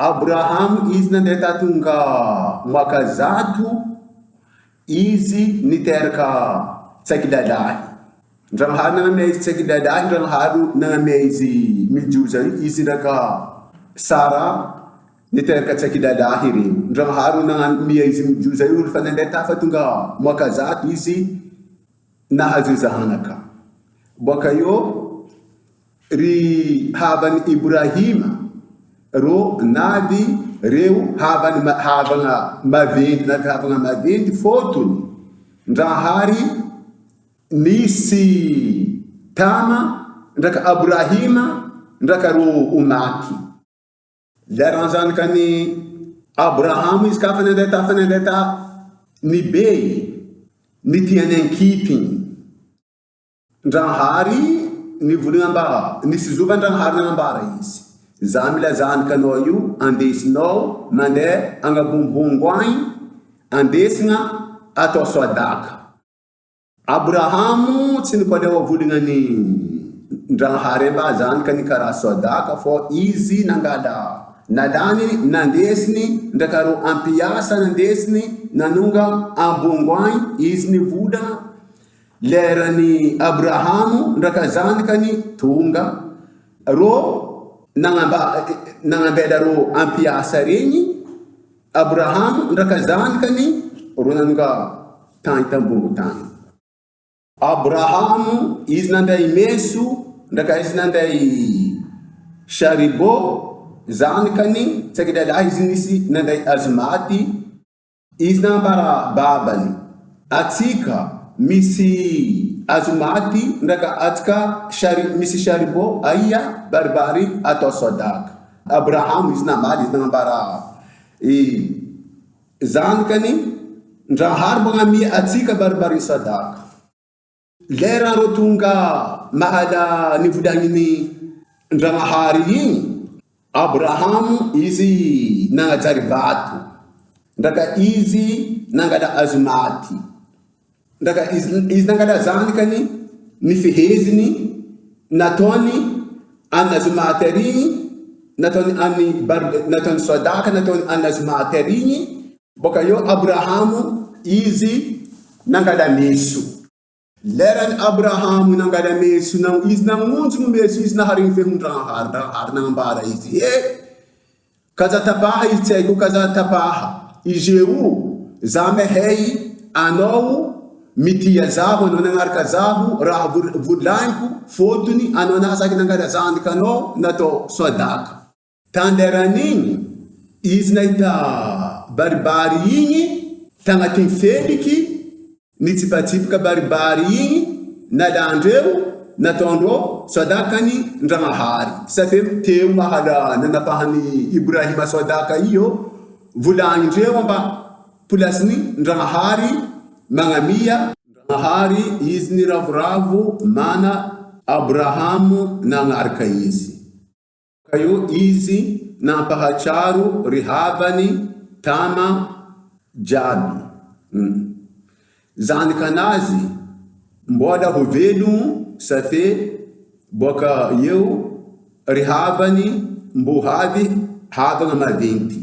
Abraham izy nandeha tatonga mwaka 100 izy niteraka tsakilalahy. Ndragnahary nanamia izy tsakilalahy, ndragnahary nanamia izy mijoza izy raka Sara niteraka tsakilalahy reo. Ndragnahary nanamia izy mijoza io fa nandeha tafatonga mwaka 100 izy nahazo zanaka. Boka eo ry havany Ibrahima ro navy reo havana maventy fotony ndrahary nisy tama ndraka Abrahima ndraka ro umaky. Leran zanakany Abraham izy ka fa nandeha ta ny bey ny tiany ankipiny ndrahary ny volana nisy zova ndrahary nanambara izy. Za mila zanakanao io andesinao mandeha agnabombongo agny andesina atao sodaka. Abrahamu tsy nikolewa volana ndrahary mba zanakany karaha sodaka fo izy nangala nalany nandesiny ndakaro ampiasa nandesiny nanonga ambongo agny izy ny volana lerany Abrahamu ndraka zanakany tonga ro nanambela ro ampiasa regny. Abraham ndraka zanakany ro nanonga tany tambongo tany. Abrahamu izy nanday meso ndraka izy nanday sharibo zanakany tsakilalahy izy nisy nanday azmaty. Izy nanambara babany atsika misy azmaty ndraka atsika misy sharibo aia baribari atao sodaka. Abraham izy namali izy nanambara zanakany ndrahary magnamia atsika baribari sodaka. Lera ro tonga mahala nivolagny ndrahary igny Abraham izy nangajary vato ndraka izy nangala azmaty ndraka izy nangala zanakany ny feheziny nataony any azmaty arigny nataony sodaka nataony any azmaty arigny. Boka eo Abrahamu izy nangala meso. Lerany Abrahamu nangala meso izy namonjy meso izy naharigny fehondrahary nanambara izy kaza tapaha izy tsy haiko kaza tapaha izy eo za mehay anao mitia zaho anao nagnaraka zaho raha volagniko fotony anao nasaky nangala zanakanao natao sodaka. Tanderan'igny izy nahita baribary igny tagnaty feliky nitsipatsipaka baribary igny nalandreo nataondreo sodakany ndrahary. Safe teo mahala nanapahany Ibrahima sodaka io volagnindreo amba polasiny ndrahary magnamia ndrahary izy ny ravoravo mana Abrahamu nagnaraka izy. Kayo izy nampahatsaro ry havany tama jiaby. Zanakanazy mbola ho velogno safe boka eo ry havany mbo havagna maventy.